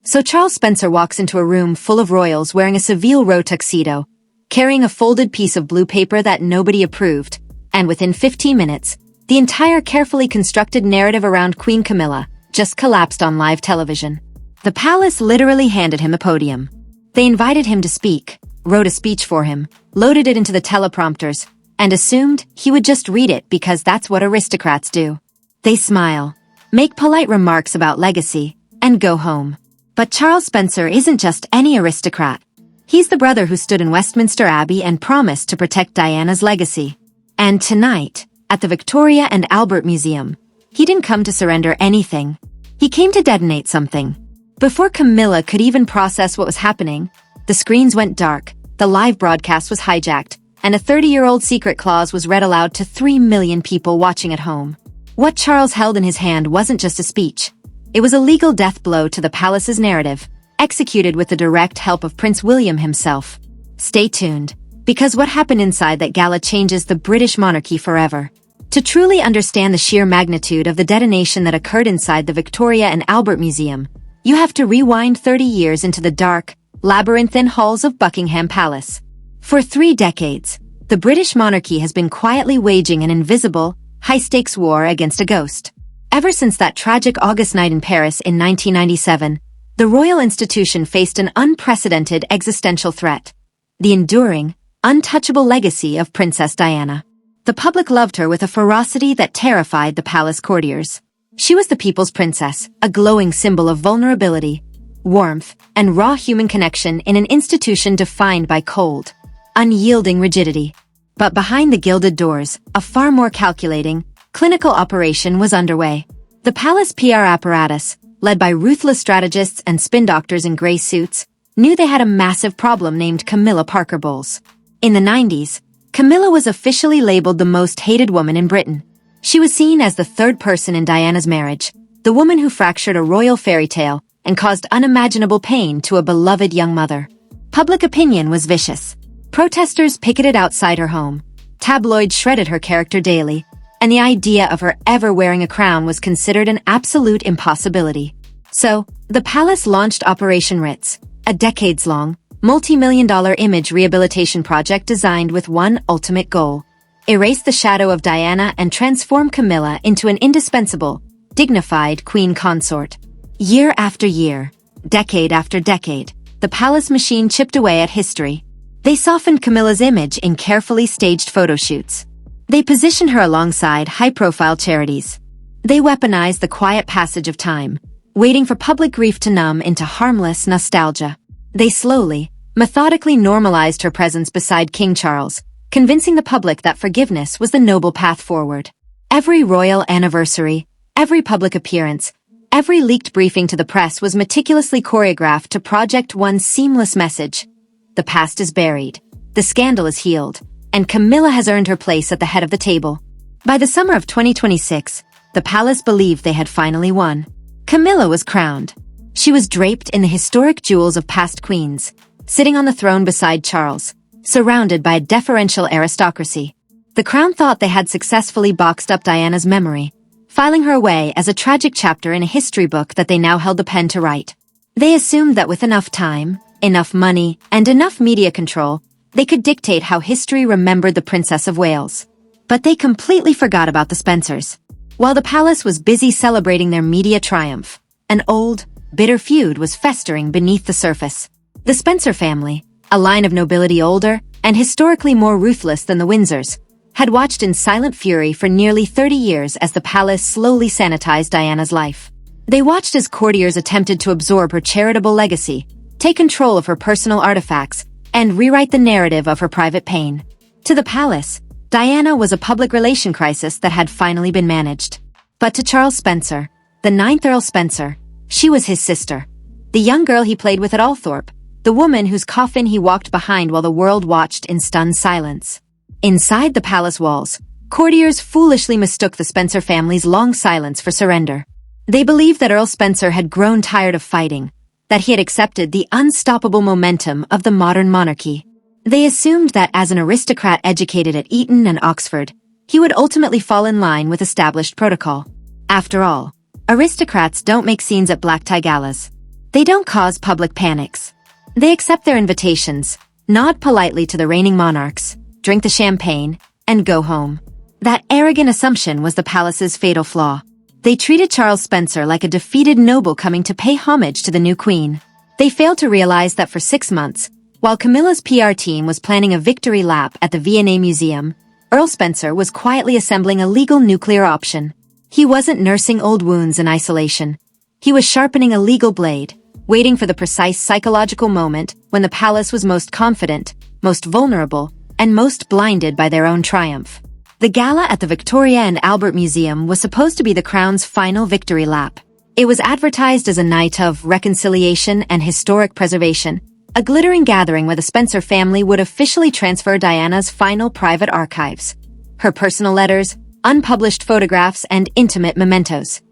So Charles Spencer walks into a room full of royals wearing a Savile Row tuxedo, carrying a folded piece of blue paper that nobody approved, and within 15 minutes, the entire carefully constructed narrative around Queen Camilla just collapsed on live television. The palace literally handed him a podium. They invited him to speak, wrote a speech for him, loaded it into the teleprompters, and assumed he would just read it because that's what aristocrats do. They smile, make polite remarks about legacy, and go home. But Charles Spencer isn't just any aristocrat. He's the brother who stood in Westminster Abbey and promised to protect Diana's legacy. And tonight, at the Victoria and Albert Museum, he didn't come to surrender anything. He came to detonate something. Before Camilla could even process what was happening, the screens went dark, the live broadcast was hijacked, and a 30-year-old secret clause was read aloud to 3 million people watching at home. What Charles held in his hand wasn't just a speech. It was a legal death blow to the palace's narrative, executed with the direct help of Prince William himself. Stay tuned, because what happened inside that gala changes the British monarchy forever. To truly understand the sheer magnitude of the detonation that occurred inside the Victoria and Albert Museum, you have to rewind 30 years into the dark, labyrinthine halls of Buckingham Palace. For 3 decades, the British monarchy has been quietly waging an invisible, high-stakes war against a ghost. Ever since that tragic August night in Paris in 1997, the royal institution faced an unprecedented existential threat: the enduring, untouchable legacy of Princess Diana. The public loved her with a ferocity that terrified the palace courtiers. She was the people's princess, a glowing symbol of vulnerability, warmth, and raw human connection in an institution defined by cold, unyielding rigidity. But behind the gilded doors, a far more calculating, clinical operation was underway. The palace PR apparatus, led by ruthless strategists and spin doctors in gray suits, knew they had a massive problem named Camilla Parker Bowles. In the 90s, Camilla was officially labeled the most hated woman in Britain. She was seen as the third person in Diana's marriage, the woman who fractured a royal fairy tale and caused unimaginable pain to a beloved young mother. Public opinion was vicious. Protesters picketed outside her home. Tabloids shredded her character daily, and the idea of her ever wearing a crown was considered an absolute impossibility. So, the palace launched Operation Ritz, a decades-long, multi-million-dollar image rehabilitation project designed with one ultimate goal: erase the shadow of Diana and transform Camilla into an indispensable, dignified queen consort. Year after year, decade after decade, the palace machine chipped away at history. They softened Camilla's image in carefully staged photo shoots. They positioned her alongside high-profile charities. They weaponized the quiet passage of time, waiting for public grief to numb into harmless nostalgia. They slowly, methodically normalized her presence beside King Charles, convincing the public that forgiveness was the noble path forward. Every royal anniversary, every public appearance, every leaked briefing to the press was meticulously choreographed to project one seamless message: the past is buried, the scandal is healed, and Camilla has earned her place at the head of the table. By the summer of 2026, the palace believed they had finally won. Camilla was crowned. She was draped in the historic jewels of past queens, sitting on the throne beside Charles, surrounded by a deferential aristocracy. The crown thought they had successfully boxed up Diana's memory, filing her away as a tragic chapter in a history book that they now held the pen to write. They assumed that with enough time, enough money, and enough media control, they could dictate how history remembered the Princess of Wales. But they completely forgot about the Spencers. While the palace was busy celebrating their media triumph, an old, bitter feud was festering beneath the surface. The Spencer family, a line of nobility older and historically more ruthless than the Windsors, had watched in silent fury for nearly 30 years as the palace slowly sanitized Diana's life. They watched as courtiers attempted to absorb her charitable legacy, take control of her personal artifacts, and rewrite the narrative of her private pain. To the palace, Diana was a public relation crisis that had finally been managed. But to Charles Spencer, the 9th Earl Spencer, she was his sister. The young girl he played with at Althorpe, the woman whose coffin he walked behind while the world watched in stunned silence. Inside the palace walls, courtiers foolishly mistook the Spencer family's long silence for surrender. They believed that Earl Spencer had grown tired of fighting, that he had accepted the unstoppable momentum of the modern monarchy. They assumed that as an aristocrat educated at Eton and Oxford, he would ultimately fall in line with established protocol. After all, aristocrats don't make scenes at black tie galas. They don't cause public panics. They accept their invitations, nod politely to the reigning monarchs, drink the champagne, and go home. That arrogant assumption was the palace's fatal flaw. They treated Charles Spencer like a defeated noble coming to pay homage to the new queen. They failed to realize that for 6 months, while Camilla's PR team was planning a victory lap at the V&A Museum, Earl Spencer was quietly assembling a legal nuclear option. He wasn't nursing old wounds in isolation. He was sharpening a legal blade, waiting for the precise psychological moment when the palace was most confident, most vulnerable, and most blinded by their own triumph. The gala at the Victoria and Albert Museum was supposed to be the crown's final victory lap. It was advertised as a night of reconciliation and historic preservation, a glittering gathering where the Spencer family would officially transfer Diana's final private archives, her personal letters, unpublished photographs, and intimate mementos,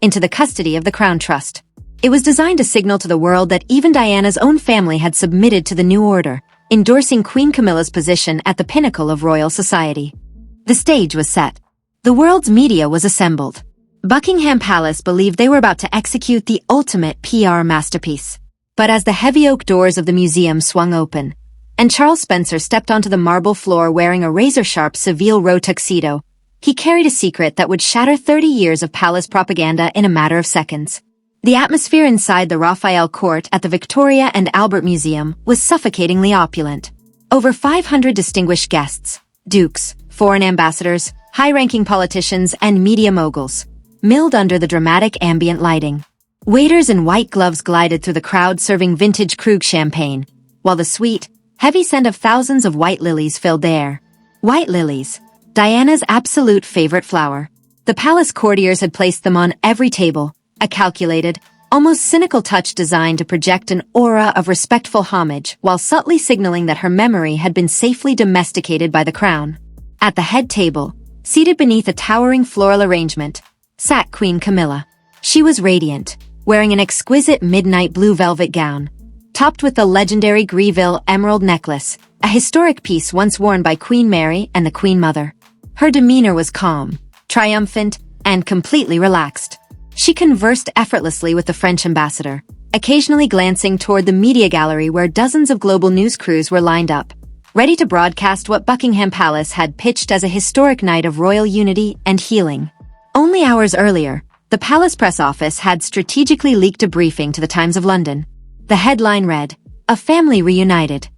into the custody of the Crown Trust. It was designed to signal to the world that even Diana's own family had submitted to the new order, endorsing Queen Camilla's position at the pinnacle of royal society. The stage was set. The world's media was assembled. Buckingham Palace believed they were about to execute the ultimate PR masterpiece. But as the heavy oak doors of the museum swung open, and Charles Spencer stepped onto the marble floor wearing a razor-sharp Savile Row tuxedo, he carried a secret that would shatter 30 years of palace propaganda in a matter of seconds. The atmosphere inside the Raphael Court at the Victoria and Albert Museum was suffocatingly opulent. Over 500 distinguished guests, dukes, foreign ambassadors, high-ranking politicians, and media moguls, milled under the dramatic ambient lighting. Waiters in white gloves glided through the crowd serving vintage Krug champagne, while the sweet, heavy scent of thousands of white lilies filled the air. White lilies, Diana's absolute favorite flower. The palace courtiers had placed them on every table, a calculated, almost cynical touch designed to project an aura of respectful homage while subtly signaling that her memory had been safely domesticated by the crown. At the head table, seated beneath a towering floral arrangement, sat Queen Camilla. She was radiant, wearing an exquisite midnight blue velvet gown, topped with the legendary Greville emerald necklace, a historic piece once worn by Queen Mary and the Queen Mother. Her demeanor was calm, triumphant, and completely relaxed. She conversed effortlessly with the French ambassador, occasionally glancing toward the media gallery where dozens of global news crews were lined up, ready to broadcast what Buckingham Palace had pitched as a historic night of royal unity and healing. Only hours earlier, the palace press office had strategically leaked a briefing to the Times of London. The headline read, "A family reunited.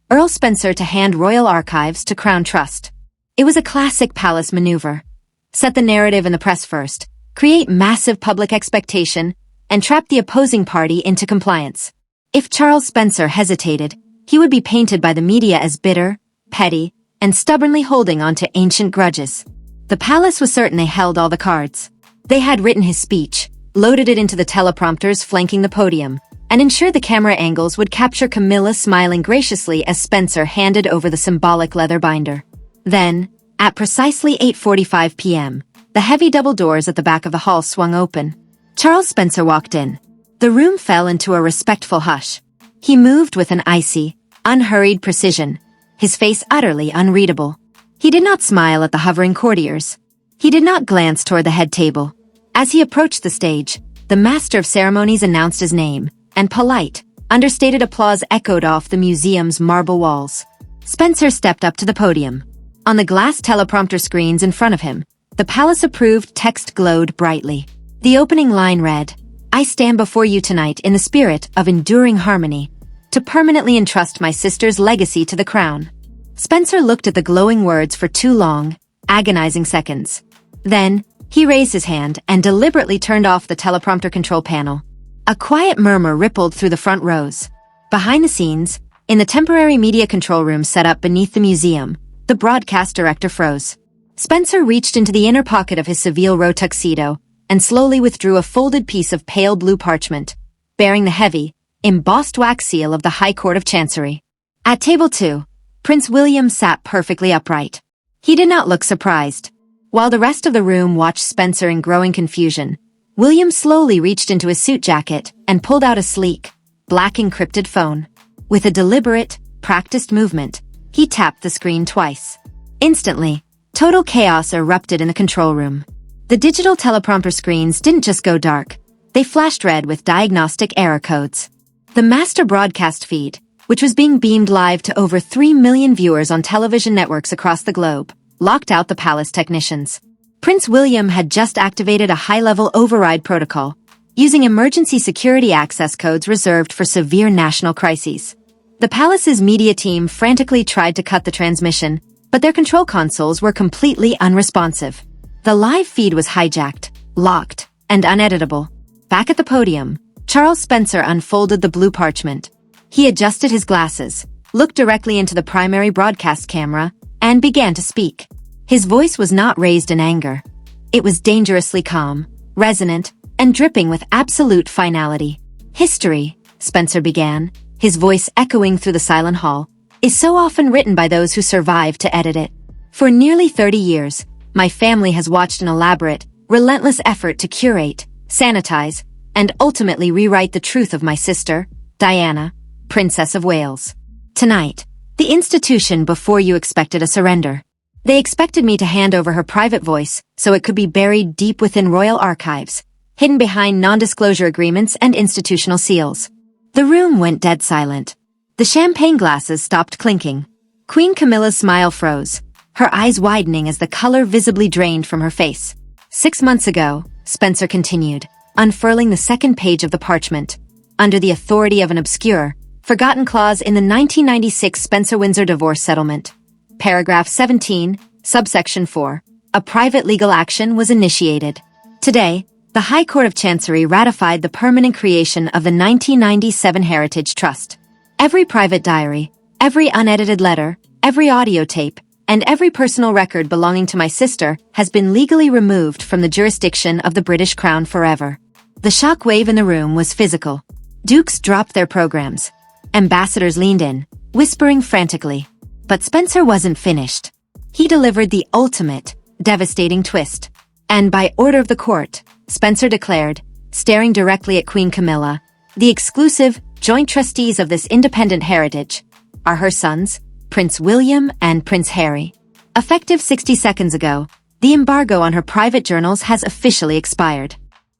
Earl Spencer to hand royal archives to Crown Trust." It was a classic palace maneuver. Set the narrative in the press first, create massive public expectation, and trap the opposing party into compliance. If Charles Spencer hesitated, he would be painted by the media as bitter, petty, and stubbornly holding on to ancient grudges. The palace was certain they held all the cards. They had written his speech, loaded it into the teleprompters flanking the podium, and ensured the camera angles would capture Camilla smiling graciously as Spencer handed over the symbolic leather binder. Then, at precisely 8:45 p.m., the heavy double doors at the back of the hall swung open. Charles Spencer walked in. The room fell into a respectful hush. He moved with an icy, unhurried precision, his face utterly unreadable. He did not smile at the hovering courtiers. He did not glance toward the head table. As he approached the stage, the master of ceremonies announced his name, and polite, understated applause echoed off the museum's marble walls. Spencer stepped up to the podium. On the glass teleprompter screens in front of him, the palace-approved text glowed brightly. The opening line read, "I stand before you tonight in the spirit of enduring harmony, to permanently entrust my sister's legacy to the crown." Spencer looked at the glowing words for 2 long, agonizing seconds. Then, he raised his hand and deliberately turned off the teleprompter control panel. A quiet murmur rippled through the front rows. Behind the scenes, in the temporary media control room set up beneath the museum, the broadcast director froze. Spencer reached into the inner pocket of his Savile Row tuxedo and slowly withdrew a folded piece of pale blue parchment, bearing the heavy, embossed wax seal of the High Court of Chancery. At table 2, Prince William sat perfectly upright. He did not look surprised. While the rest of the room watched Spencer in growing confusion, William slowly reached into his suit jacket and pulled out a sleek, black encrypted phone. With a deliberate, practiced movement, he tapped the screen twice. Instantly, total chaos erupted in the control room. The digital teleprompter screens didn't just go dark, They flashed red with diagnostic error codes. The master broadcast feed, which was being beamed live to over 3 million viewers on television networks across the globe, locked out the palace technicians. Prince William had just activated a high-level override protocol, using emergency security access codes reserved for severe national crises. The palace's media team frantically tried to cut the transmission, but their control consoles were completely unresponsive. The live feed was hijacked, locked, and uneditable. Back at the podium, Charles Spencer unfolded the blue parchment. He adjusted his glasses, looked directly into the primary broadcast camera, and began to speak. His voice was not raised in anger. It was dangerously calm, resonant, and dripping with absolute finality. "History," Spencer began, his voice echoing through the silent hall, "is so often written by those who survive to edit it. For nearly 30 years, my family has watched an elaborate, relentless effort to curate, sanitize, and ultimately rewrite the truth of my sister, Diana, Princess of Wales. Tonight, the institution before you expected a surrender. They expected me to hand over her private voice so it could be buried deep within royal archives, hidden behind non-disclosure agreements and institutional seals." The room went dead silent. The champagne glasses stopped clinking. Queen Camilla's smile froze, her eyes widening as the color visibly drained from her face. "6 months ago," Spencer continued, unfurling the second page of the parchment, "under the authority of an obscure, forgotten clause in the 1996 Spencer-Windsor divorce settlement. Paragraph 17, subsection 4, a private legal action was initiated. Today, the High Court of Chancery ratified the permanent creation of the 1997 Heritage Trust. Every private diary, every unedited letter, every audio tape, and every personal record belonging to my sister has been legally removed from the jurisdiction of the British Crown forever." The shockwave in the room was physical. Dukes dropped their programs. Ambassadors leaned in, whispering frantically. But Spencer wasn't finished. He delivered the ultimate, devastating twist. "And by order of the court," Spencer declared, staring directly at Queen Camilla, "the exclusive, joint trustees of this independent heritage are her sons, Prince William and Prince Harry. Effective 60 seconds ago, the embargo on her private journals has officially expired."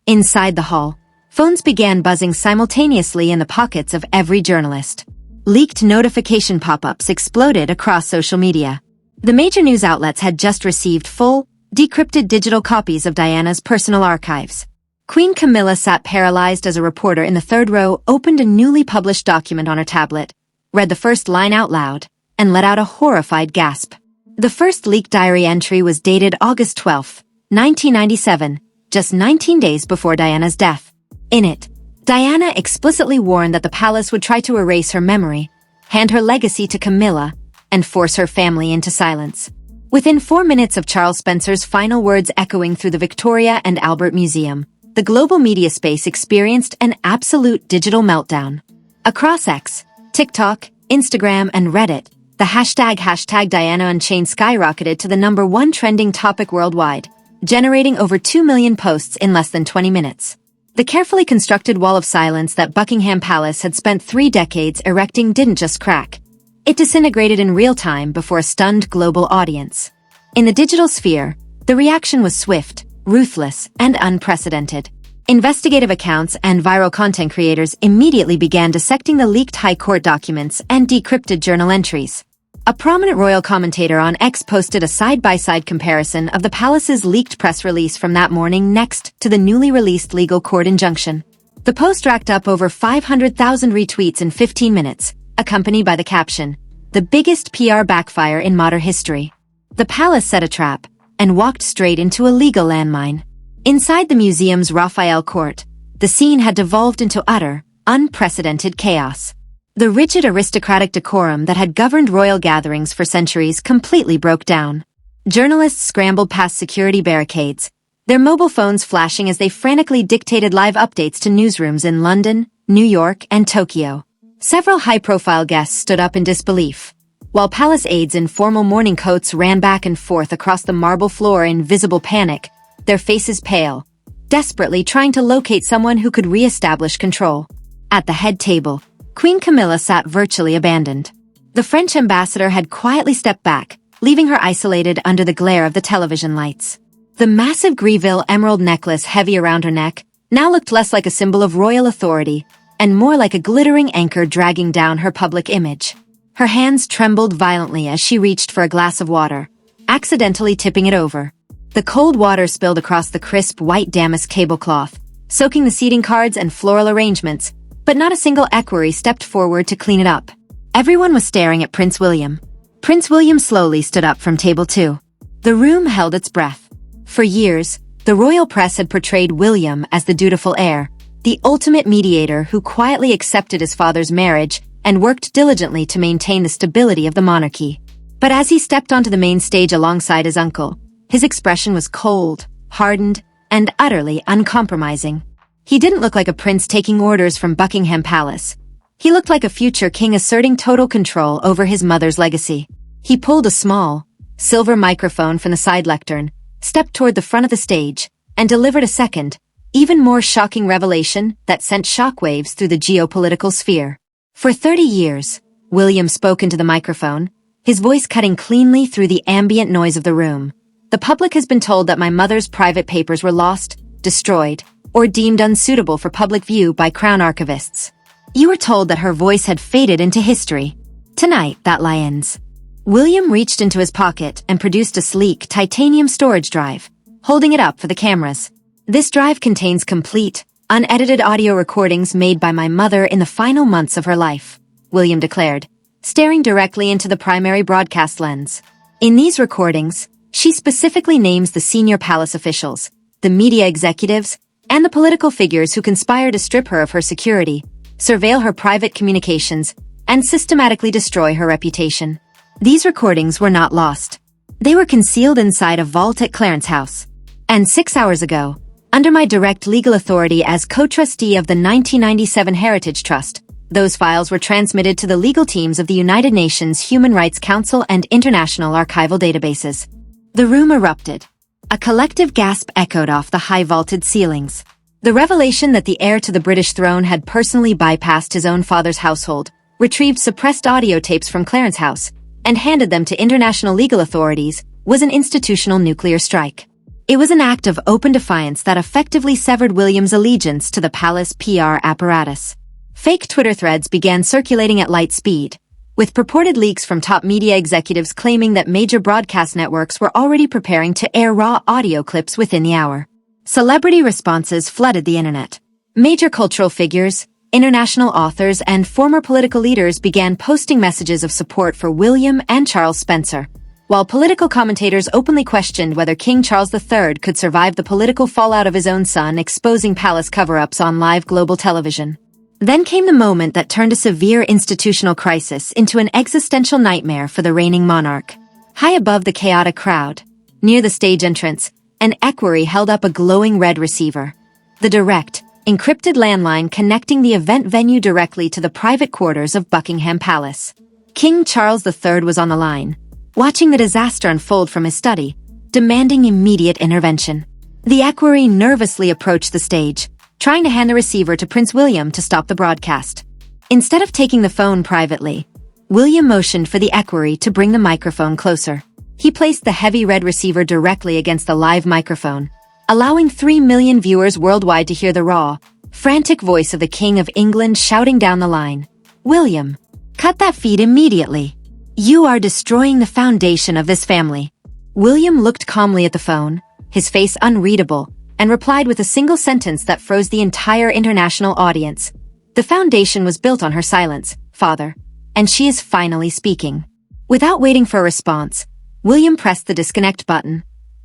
Inside the hall, phones began buzzing simultaneously in the pockets of every journalist. Leaked notification pop-ups exploded across social media. The major news outlets had just received full, decrypted digital copies of Diana's personal archives. Queen Camilla sat paralyzed as a reporter in the third row opened a newly published document on her tablet, read the first line out loud, and let out a horrified gasp. The first leaked diary entry was dated August 12, 1997, just 19 days before Diana's death. In it, Diana explicitly warned that the palace would try to erase her memory, hand her legacy to Camilla, and force her family into silence. Within 4 minutes of Charles Spencer's final words echoing through the Victoria and Albert Museum, the global media space experienced an absolute digital meltdown. Across X, TikTok, Instagram, and Reddit, the hashtag Diana Unchained skyrocketed to the #1 trending topic worldwide, generating over 2 million posts in less than 20 minutes. The carefully constructed wall of silence that Buckingham Palace had spent 3 decades erecting didn't just crack. It disintegrated in real time before a stunned global audience. In the digital sphere, the reaction was swift, ruthless, and unprecedented. Investigative accounts and viral content creators immediately began dissecting the leaked High Court documents and decrypted journal entries. A prominent royal commentator on X posted a side-by-side comparison of the palace's leaked press release from that morning next to the newly released legal court injunction. The post racked up over 500,000 retweets in 15 minutes, accompanied by the caption, "The biggest PR backfire in modern history." The palace set a trap and walked straight into a legal landmine. Inside the museum's Raphael Court, the scene had devolved into utter, unprecedented chaos. The rigid aristocratic decorum that had governed royal gatherings for centuries completely broke down. Journalists scrambled past security barricades, their mobile phones flashing as they frantically dictated live updates to newsrooms in London, New York, and Tokyo. Several high-profile guests stood up in disbelief, while palace aides in formal mourning coats ran back and forth across the marble floor in visible panic, their faces pale, desperately trying to locate someone who could re-establish control. At the head table, Queen Camilla sat virtually abandoned. The French ambassador had quietly stepped back, leaving her isolated under the glare of the television lights. The massive Greville emerald necklace heavy around her neck, now looked less like a symbol of royal authority and more like a glittering anchor dragging down her public image. Her hands trembled violently as she reached for a glass of water, accidentally tipping it over. The cold water spilled across the crisp white damask tablecloth, soaking the seating cards and floral arrangements, but not a single equerry stepped forward to clean it up. Everyone was staring at Prince William. Prince William slowly stood up from table 2. The room held its breath. For years, the royal press had portrayed William as the dutiful heir, the ultimate mediator who quietly accepted his father's marriage and worked diligently to maintain the stability of the monarchy. But as he stepped onto the main stage alongside his uncle, his expression was cold, hardened, and utterly uncompromising. He didn't look like a prince taking orders from Buckingham Palace. He looked like a future king asserting total control over his mother's legacy. He pulled a small, silver microphone from the side lectern, stepped toward the front of the stage, and delivered a second, even more shocking revelation that sent shockwaves through the geopolitical sphere. For 30 years, William spoke into the microphone, his voice cutting cleanly through the ambient noise of the room. The public has been told that my mother's private papers were lost, destroyed, or deemed unsuitable for public view by Crown archivists. You were told that her voice had faded into history. Tonight, that lie ends. William reached into his pocket and produced a sleek titanium storage drive, holding it up for the cameras. This drive contains complete, unedited audio recordings made by my mother in the final months of her life, William declared, staring directly into the primary broadcast lens. In these recordings, she specifically names the senior palace officials, the media executives, and the political figures who conspire to strip her of her security, surveil her private communications, and systematically destroy her reputation. These recordings were not lost. They were concealed inside a vault at Clarence House. And 6 hours ago, under my direct legal authority as co-trustee of the 1997 Heritage Trust, those files were transmitted to the legal teams of the United Nations Human Rights Council and international archival databases. The room erupted. A collective gasp echoed off the high-vaulted ceilings. The revelation that the heir to the British throne had personally bypassed his own father's household, retrieved suppressed audio tapes from Clarence House, and handed them to international legal authorities, was an institutional nuclear strike. It was an act of open defiance that effectively severed William's allegiance to the palace PR apparatus. Fake Twitter threads began circulating at light speed, with purported leaks from top media executives claiming that major broadcast networks were already preparing to air raw audio clips within the hour. Celebrity responses flooded the internet. Major cultural figures, international authors, and former political leaders began posting messages of support for William and Charles Spencer, while political commentators openly questioned whether King Charles III could survive the political fallout of his own son exposing palace cover-ups on live global television. Then came the moment that turned a severe institutional crisis into an existential nightmare for the reigning monarch. High above the chaotic crowd, near the stage entrance, an equerry held up a glowing red receiver. The direct, encrypted landline connecting the event venue directly to the private quarters of Buckingham Palace. King Charles III was on the line, watching the disaster unfold from his study, demanding immediate intervention. The equerry nervously approached the stage, trying to hand the receiver to Prince William to stop the broadcast. Instead of taking the phone privately, William motioned for the equerry to bring the microphone closer. He placed the heavy red receiver directly against the live microphone, allowing 3 million viewers worldwide to hear the raw, frantic voice of the King of England shouting down the line, "William, cut that feed immediately. You are destroying the foundation of this family." William looked calmly at the phone, his face unreadable, and replied with a single sentence that froze the entire international audience. "The foundation was built on her silence, father, and she is finally speaking." Without waiting for a response, William pressed the disconnect button,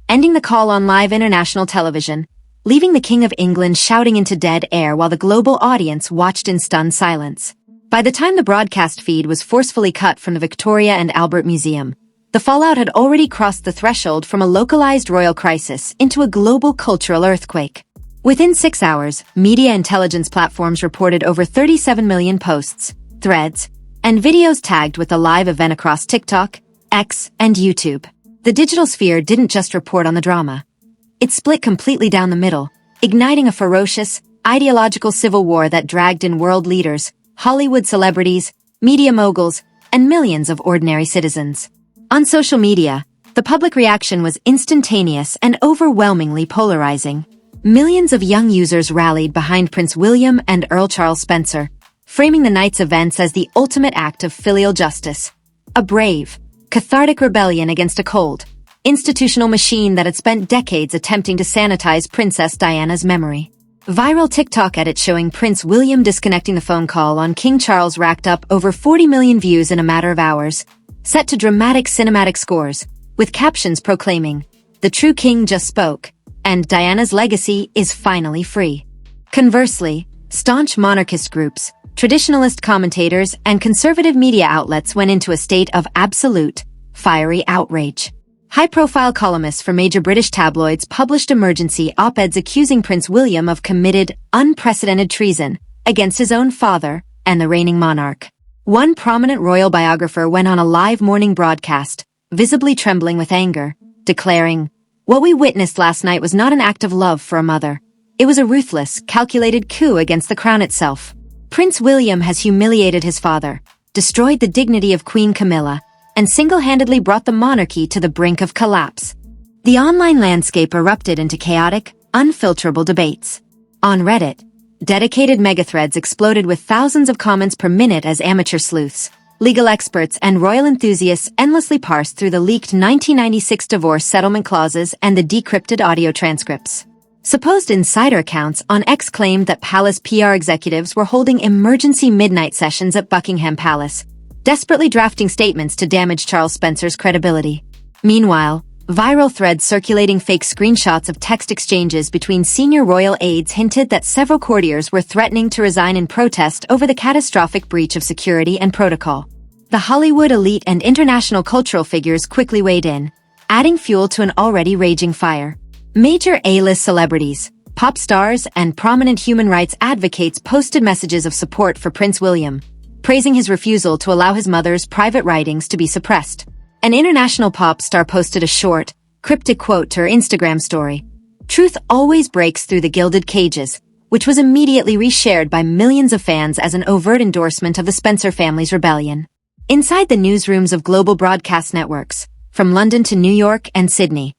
ending the call on live international television, leaving the King of England shouting into dead air while the global audience watched in stunned silence. By the time the broadcast feed was forcefully cut from the Victoria and Albert Museum, the fallout had already crossed the threshold from a localized royal crisis into a global cultural earthquake. Within 6 hours, media intelligence platforms reported over 37 million posts, threads, and videos tagged with the live event across TikTok, X, and YouTube. The digital sphere didn't just report on the drama. It split completely down the middle, igniting a ferocious, ideological civil war that dragged in world leaders, Hollywood celebrities, media moguls, and millions of ordinary citizens. On social media, the public reaction was instantaneous and overwhelmingly polarizing. millions of young users rallied behind Prince William and Earl Charles Spencer, framing the night's events as the ultimate act of filial justice. A brave, cathartic rebellion against a cold, institutional machine that had spent decades attempting to sanitize Princess Diana's memory. Viral TikTok edits showing Prince William disconnecting the phone call on King Charles racked up over 40 million views in a matter of hours, set to dramatic cinematic scores, with captions proclaiming, "The true king just spoke, and Diana's legacy is finally free." Conversely, staunch monarchist groups, traditionalist commentators, and conservative media outlets went into a state of absolute, fiery outrage. High-profile columnists for major British tabloids published emergency op-eds accusing Prince William of committed, unprecedented treason against his own father and the reigning monarch. One prominent royal biographer went on a live morning broadcast, visibly trembling with anger, declaring, "What we witnessed last night was not an act of love for a mother. It was a ruthless, calculated coup against the crown itself. Prince William has humiliated his father, destroyed the dignity of Queen Camilla, and single-handedly brought the monarchy to the brink of collapse." The online landscape erupted into chaotic, unfilterable debates. On Reddit, dedicated megathreads exploded with thousands of comments per minute as amateur sleuths, legal experts, and royal enthusiasts endlessly parsed through the leaked 1996 divorce settlement clauses and the decrypted audio transcripts. Supposed insider accounts on X claimed that palace PR executives were holding emergency midnight sessions at Buckingham Palace, desperately drafting statements to damage Charles Spencer's credibility. Meanwhile, viral threads circulating fake screenshots of text exchanges between senior royal aides hinted that several courtiers were threatening to resign in protest over the catastrophic breach of security and protocol. The Hollywood elite and international cultural figures quickly weighed in, adding fuel to an already raging fire. Major A-list celebrities, pop stars, and prominent human rights advocates posted messages of support for Prince William, praising his refusal to allow his mother's private writings to be suppressed. An international pop star posted a short, cryptic quote to her Instagram story, "Truth always breaks through the gilded cages," which was immediately reshared by millions of fans as an overt endorsement of the Spencer family's rebellion. Inside the newsrooms of global broadcast networks, from London to New York and Sydney,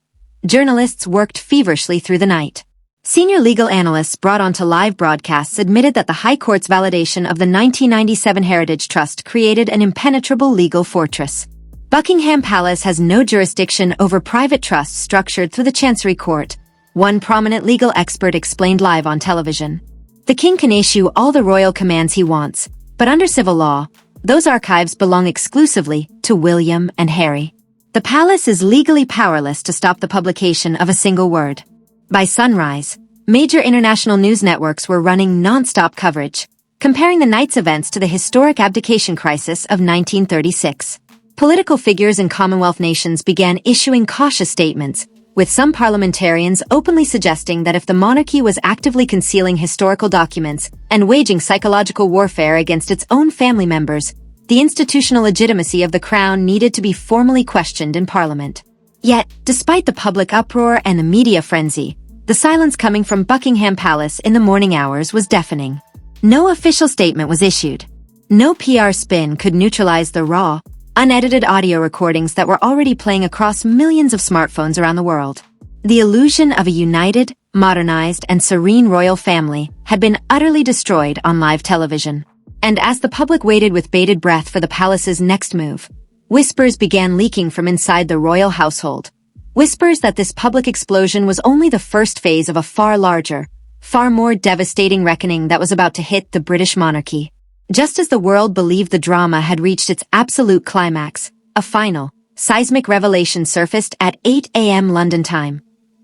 journalists worked feverishly through the night. Senior legal analysts brought onto live broadcasts admitted that the High Court's validation of the 1997 Heritage Trust created an impenetrable legal fortress. Buckingham Palace has no jurisdiction over private trusts structured through the Chancery Court, one prominent legal expert explained live on television. The king can issue all the royal commands he wants, but under civil law, those archives belong exclusively to William and Harry. The palace is legally powerless to stop the publication of a single word. By sunrise, major international news networks were running non-stop coverage, comparing the night's events to the historic abdication crisis of 1936. Political figures in Commonwealth nations began issuing cautious statements, with some parliamentarians openly suggesting that if the monarchy was actively concealing historical documents and waging psychological warfare against its own family members, the institutional legitimacy of the crown needed to be formally questioned in Parliament. Yet, despite the public uproar and the media frenzy, the silence coming from Buckingham Palace in the morning hours was deafening. No official statement was issued. No PR spin could neutralize the raw, unedited audio recordings that were already playing across millions of smartphones around the world. The illusion of a united, modernized, and serene royal family had been utterly destroyed on live television. And as the public waited with bated breath for the palace's next move, whispers began leaking from inside the royal household. Whispers that this public explosion was only the first phase of a far larger, far more devastating reckoning that was about to hit the British monarchy. Just as the world believed the drama had reached its absolute climax, a final, seismic revelation surfaced at 8 a.m. London time.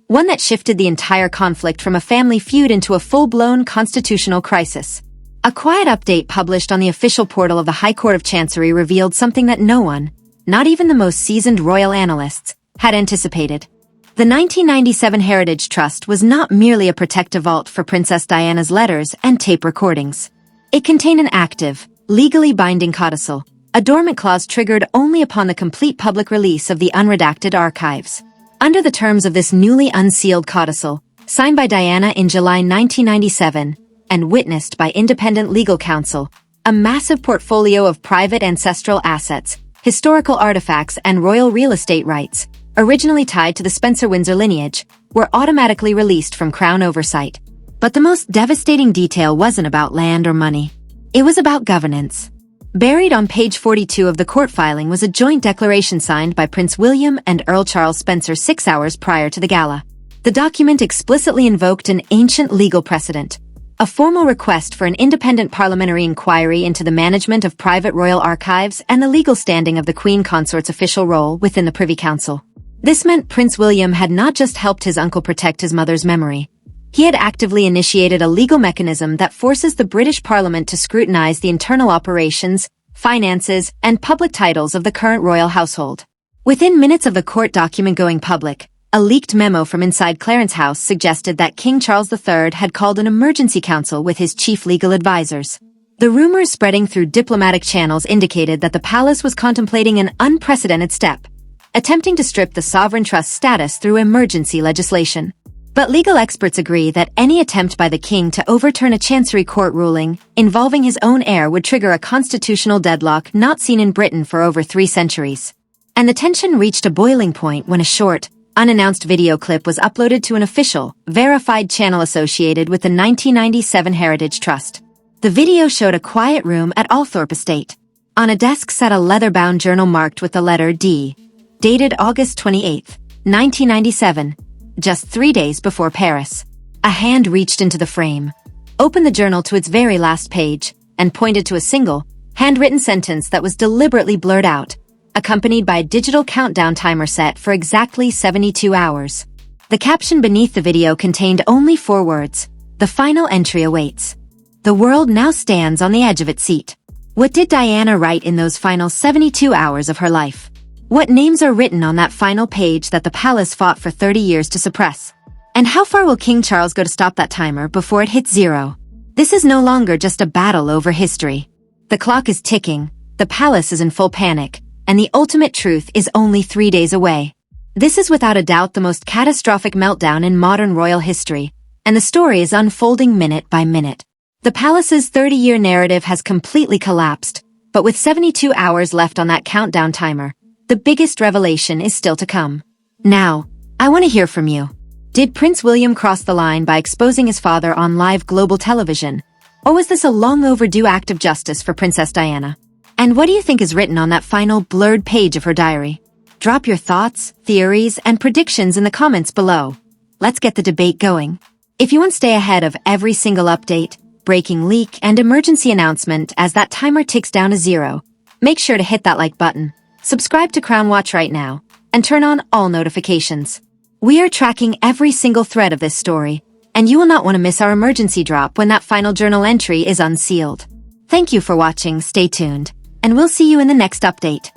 One that shifted the entire conflict from a family feud into a full-blown constitutional crisis. A quiet update published on the official portal of the High Court of Chancery revealed something that no one, not even the most seasoned royal analysts, had anticipated. The 1997 Heritage Trust was not merely a protective vault for Princess Diana's letters and tape recordings. It contained an active, legally binding codicil, a dormant clause triggered only upon the complete public release of the unredacted archives. Under the terms of this newly unsealed codicil, signed by Diana in July 1997, and witnessed by independent legal counsel, a massive portfolio of private ancestral assets, historical artifacts, and royal real estate rights, originally tied to the Spencer-Windsor lineage, were automatically released from Crown oversight. But the most devastating detail wasn't about land or money. It was about governance. Buried on page 42 of the court filing was a joint declaration signed by Prince William and Earl Charles Spencer 6 hours prior to the gala. The document explicitly invoked an ancient legal precedent, a formal request for an independent parliamentary inquiry into the management of private royal archives and the legal standing of the Queen Consort's official role within the Privy Council. This meant Prince William had not just helped his uncle protect his mother's memory. He had actively initiated a legal mechanism that forces the British Parliament to scrutinize the internal operations, finances, and public titles of the current royal household. Within minutes of the court document going public, a leaked memo from inside Clarence House suggested that King Charles III had called an emergency council with his chief legal advisors. The rumors spreading through diplomatic channels indicated that the palace was contemplating an unprecedented step, attempting to strip the sovereign trust status through emergency legislation. But legal experts agree that any attempt by the king to overturn a chancery court ruling involving his own heir would trigger a constitutional deadlock not seen in Britain for over 3 centuries. And the tension reached a boiling point when a short, unannounced video clip was uploaded to an official, verified channel associated with the 1997 Heritage Trust. The video showed a quiet room at Althorpe Estate. On a desk sat a leather-bound journal marked with the letter D, dated August 28, 1997, just 3 days before Paris. A hand reached into the frame, opened the journal to its very last page, and pointed to a single, handwritten sentence that was deliberately blurred out, accompanied by a digital countdown timer set for exactly 72 hours. The caption beneath the video contained only 4 words: "The final entry awaits. The world now stands on the edge of its seat." What did Diana write in those final 72 hours of her life? What names are written on that final page that the palace fought for 30 years to suppress? And how far will King Charles go to stop that timer before it hits 0? This is no longer just a battle over history. The clock is ticking, the palace is in full panic, and the ultimate truth is only 3 days away. This is without a doubt the most catastrophic meltdown in modern royal history, and the story is unfolding minute by minute. The palace's 30-year narrative has completely collapsed, but with 72 hours left on that countdown timer, the biggest revelation is still to come. Now, I want to hear from you. Did Prince William cross the line by exposing his father on live global television? Or was this a long overdue act of justice for Princess Diana? And what do you think is written on that final blurred page of her diary? Drop your thoughts, theories, and predictions in the comments below. Let's get the debate going. If you want to stay ahead of every single update, breaking leak, and emergency announcement as that timer ticks down to 0, make sure to hit that like button. Subscribe to Crown Watch right now, and turn on all notifications. We are tracking every single thread of this story, and you will not want to miss our emergency drop when that final journal entry is unsealed. Thank you for watching, stay tuned, and we'll see you in the next update.